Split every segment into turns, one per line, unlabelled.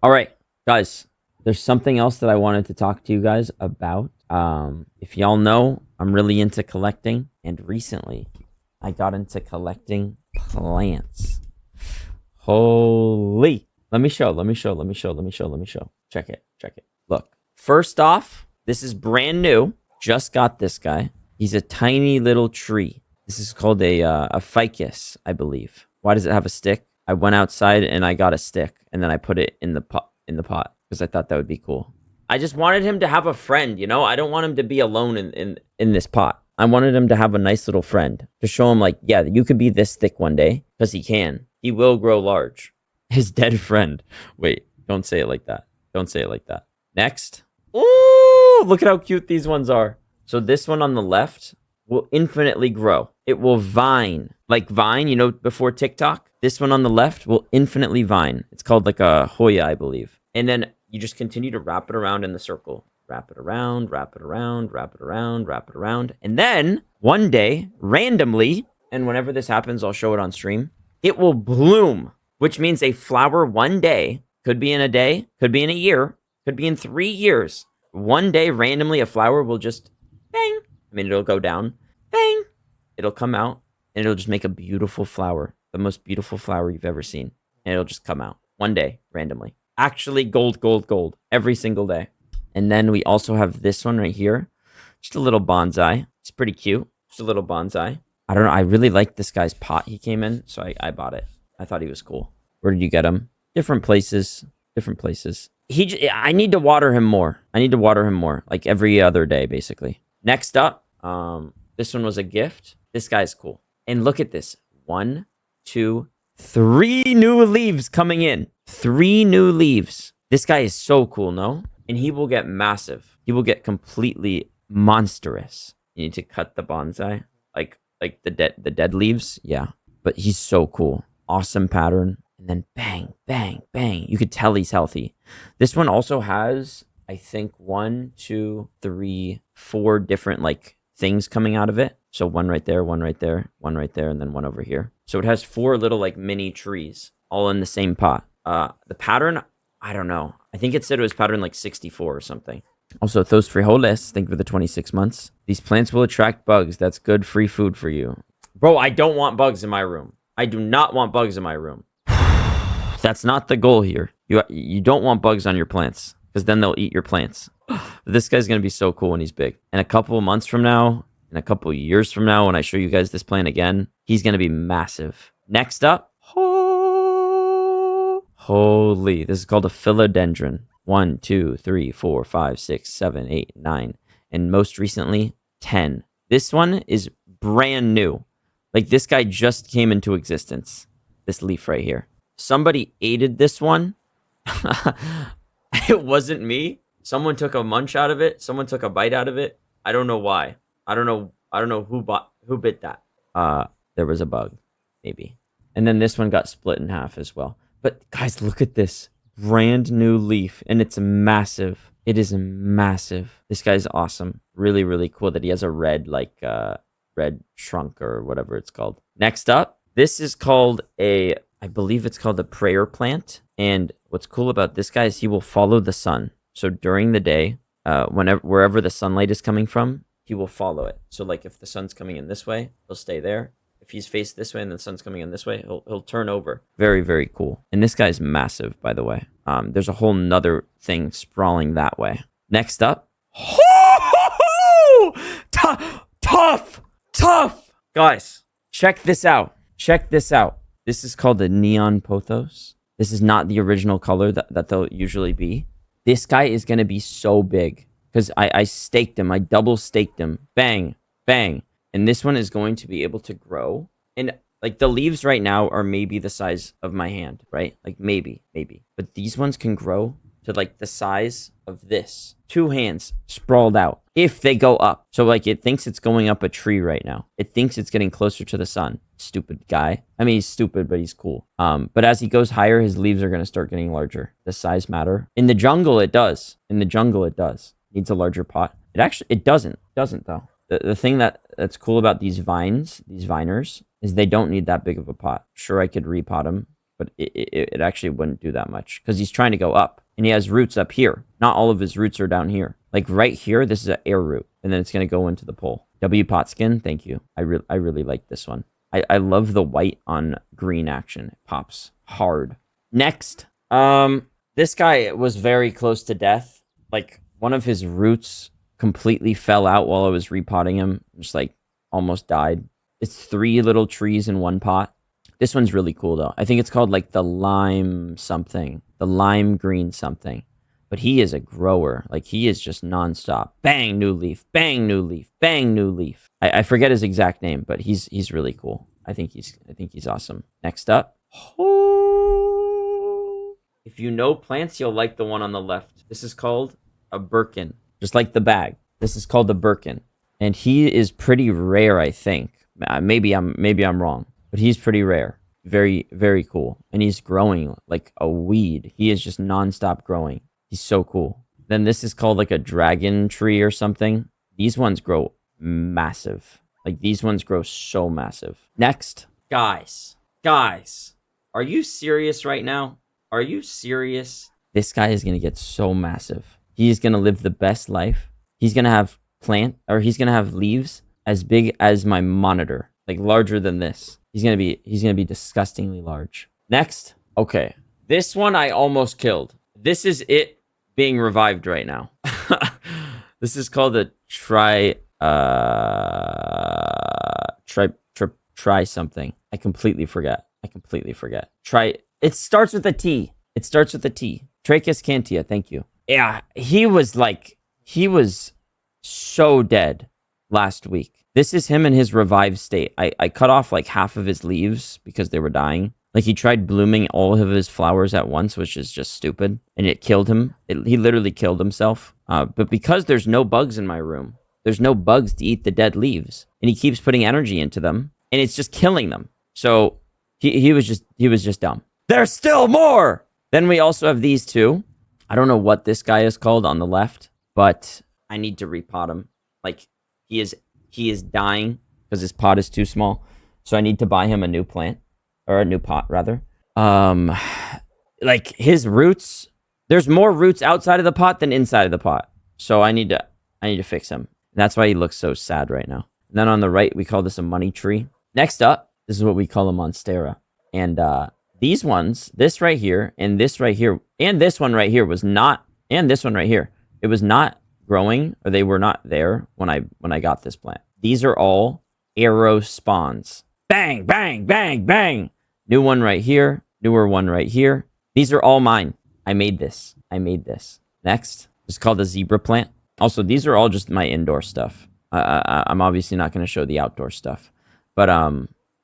All right, guys, there's something else that I wanted to talk to you guys about. If y'all know, I'm really into collecting, and recently I got into collecting plants. Holy. Let me show. Check it. Look, first off, this is brand new. Just got this guy. He's a tiny little tree. This is called a ficus, I believe. Why does it have a stick? I went outside and I got a stick, and then I put it in the pot because I thought that would be cool. I just wanted him to have a friend, you know? I don't want him to be alone in this pot. I wanted him to have a nice little friend to show him, like, yeah, you could be this thick one day, because he can. He will grow large. His dead friend. Wait, don't say it like that. Don't say it like that. Next. Ooh, look at how cute these ones are. So this one on the left will infinitely grow. It will vine. Like Vine, you know, before TikTok. This one on the left will infinitely vine. It's called like a Hoya, I believe. And then you just continue to wrap it around in the circle. Wrap it around, wrap it around, wrap it around, wrap it around. And then one day, randomly, and whenever this happens, I'll show it on stream, it will bloom, which means a flower one day, could be in a day, could be in a year, could be in 3 years. One day, randomly, a flower will just bang. I mean, it'll go down, bang. It'll come out, and it'll just make a beautiful flower, the most beautiful flower you've ever seen. And it'll just come out one day, randomly. Actually, gold, gold, gold, every single day. And then we also have this one right here. Just a little bonsai. It's pretty cute. Just a little bonsai. I don't know. I really like this guy's pot he came in, so I bought it. I thought he was cool. Where did you get him? Different places. Different places. I need to water him more. Like every other day, basically. Next up, this one was a gift. This guy's cool. And look at this. 1, 2, 3 new leaves coming in. 3 new leaves. This guy is so cool, no? And he will get massive. He will get completely monstrous. You need to cut the bonsai. Like the dead leaves. Yeah. But he's so cool. Awesome pattern. And then bang, bang, bang. You could tell he's healthy. This one also has, I think, 1, 2, 3, 4 different like things coming out of it. So one right there, one right there, one right there, and then one over here. So it has 4 little like mini trees all in the same pot. The pattern, I don't know. I think it said it was pattern like 64 or something. Also, those frijoles, thank you for the 26 months. These plants will attract bugs. That's good free food for you. Bro, I don't want bugs in my room. I do not want bugs in my room. That's not the goal here. You don't want bugs on your plants, because then they'll eat your plants. This guy's going to be so cool when he's big. And a couple of months from now, and a couple of years from now, when I show you guys this plant again, he's going to be massive. Next up, holy, this is called a philodendron. 1, 2, 3, 4, 5, 6, 7, 8, 9, and most recently 10. This one is brand new. Like, this guy just came into existence. This leaf right here. Somebody aided this one. It wasn't me. Someone took a munch out of it. Someone took a bite out of it. I don't know why. I don't know who bit that. There was a bug, maybe. And then this one got split in half as well. But guys, look at this brand new leaf, and it's massive. It is massive. This guy's awesome. Really, really cool that he has a red, like, red trunk or whatever it's called. Next up, this is called I believe it's called a prayer plant. And what's cool about this guy is he will follow the sun. So during the day, wherever the sunlight is coming from, he will follow it. So like if the sun's coming in this way, he'll stay there. If he's faced this way and the sun's coming in this way, he'll turn over. Very, very cool. And this guy's massive, by the way. There's a whole nother thing sprawling that way. Next up. Tough. Guys, check this out. This is called the neon pothos. This is not the original color that they'll usually be. This guy is going to be so big because I staked him. I double staked him. Bang, bang. And this one is going to be able to grow. And like the leaves right now are maybe the size of my hand, right? Like maybe. But these ones can grow to like the size of this. 2 hands sprawled out if they go up. So like it thinks it's going up a tree right now. It thinks it's getting closer to the sun. Stupid guy. I mean, he's stupid, but he's cool. But as he goes higher, his leaves are going to start getting larger. Does size matter? In the jungle, it does. Needs a larger pot. It doesn't though. The thing that's cool about these viners, is they don't need that big of a pot. Sure, I could repot them, but it actually wouldn't do that much because he's trying to go up and he has roots up here. Not all of his roots are down here. Like right here, this is an air root and then it's going to go into the pole. W pot skin, thank you. I really like this one. I love the white on green action. It pops hard. Next, this guy was very close to death. Like one of his roots completely fell out while I was repotting him. Just like almost died. It's 3 little trees in one pot. This one's really cool though. I think it's called like the lime something, the lime green something. But he is a grower. Like he is just nonstop. Bang, new leaf. Bang, new leaf. Bang, new leaf. I forget his exact name, but he's really cool. I think he's awesome. Next up. If you know plants, you'll like the one on the left. This is called a Birkin. Just like the bag. This is called the Birkin. And he is pretty rare, I think. Maybe I'm wrong. But he's pretty rare. Very, very cool. And he's growing like a weed. He is just nonstop growing. He's so cool. Then this is called like a dragon tree or something. These ones grow massive. Like these ones grow so massive. Next. Guys. Are you serious right now? Are you serious? This guy is going to get so massive. He's going to live the best life. He's going to have he's going to have leaves as big as my monitor. Like larger than this. He's going to be disgustingly large. Next. Okay. This one I almost killed. This is it being revived right now. This is called a try something. I completely forget. Try. It starts with a T. Trachis cantia. Thank you. Yeah, he was so dead last week. This is him in his revived state. I cut off like half of his leaves because they were dying. Like he tried blooming all of his flowers at once, which is just stupid. And it killed him. He literally killed himself. But because there's no bugs in my room, there's no bugs to eat the dead leaves. And he keeps putting energy into them. And it's just killing them. So he was just dumb. There's still more! Then we also have these two. I don't know what this guy is called on the left. But I need to repot him. Like he is dying because his pot is too small. So I need to buy him a new plant. Or a new pot, rather. Like his roots, there's more roots outside of the pot than inside of the pot. So I need to fix him. That's why he looks so sad right now. And then on the right, we call this a money tree. Next up, this is what we call a monstera. And these ones, this right here, and this right here, and this one right here was not, and this one right here, it was not growing, or they were not there when I got this plant. These are all arrow spawns. Bang, bang, bang, bang. New one right here. Newer one right here. These are all mine. I made this. Next. It's called a zebra plant. Also, these are all just my indoor stuff. I'm obviously not going to show the outdoor stuff. But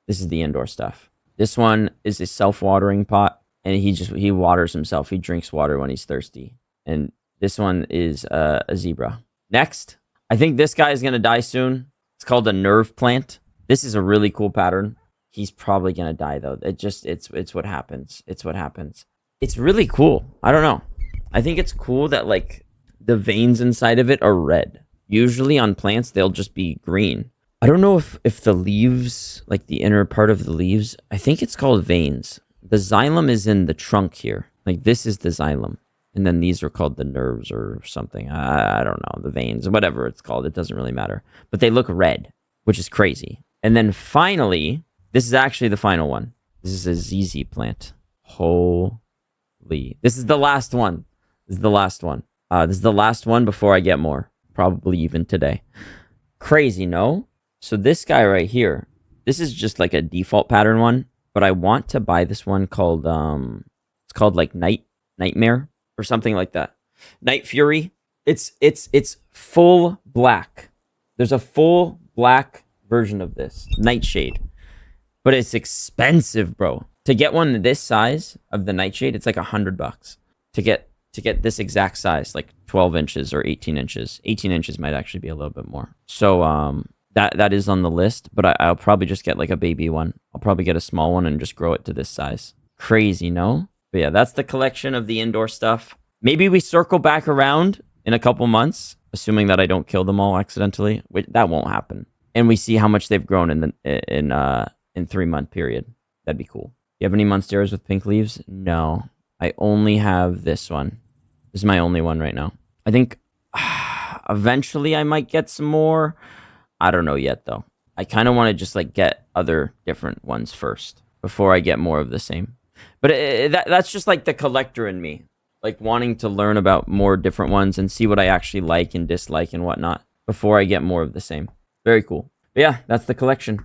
this is the indoor stuff. This one is a self-watering pot. And he waters himself. He drinks water when he's thirsty. And this one is a zebra. Next. I think this guy is going to die soon. It's called a nerve plant. This is a really cool pattern. He's probably going to die, though. It's what happens. It's really cool. I don't know. I think it's cool that, like, the veins inside of it are red. Usually on plants, they'll just be green. I don't know if the leaves, like the inner part of the leaves, I think it's called veins. The xylem is in the trunk here. Like, this is the xylem. And then these are called the nerves or something. I don't know. The veins, whatever it's called. It doesn't really matter. But they look red, which is crazy. And then finally... this is actually the final one. This is a ZZ plant. Holy. This is the last one. This is the last one before I get more. Probably even today. Crazy, no? So this guy right here, this is just like a default pattern one, but I want to buy this one called, it's called like Nightmare or something like that. Night Fury. It's full black. There's a full black version of this. Nightshade. But it's expensive, bro. To get one this size of the nightshade, it's like $100 to get this exact size, like 12 inches or 18 inches. 18 inches might actually be a little bit more. So that is on the list, but I'll probably just get like a baby one. I'll probably get a small one and just grow it to this size. Crazy, no? But yeah, that's the collection of the indoor stuff. Maybe we circle back around in a couple months, assuming that I don't kill them all accidentally. That won't happen. And we see how much they've grown in 3-month period. That'd be cool. You have any monsteras with pink leaves? No. I only have this one. This is my only one right now. I think eventually I might get some more. I don't know yet, though. I kind of want to just like get other different ones first before I get more of the same. But that's just like the collector in me, like wanting to learn about more different ones and see what I actually like and dislike and whatnot before I get more of the same. Very cool. But yeah, that's the collection.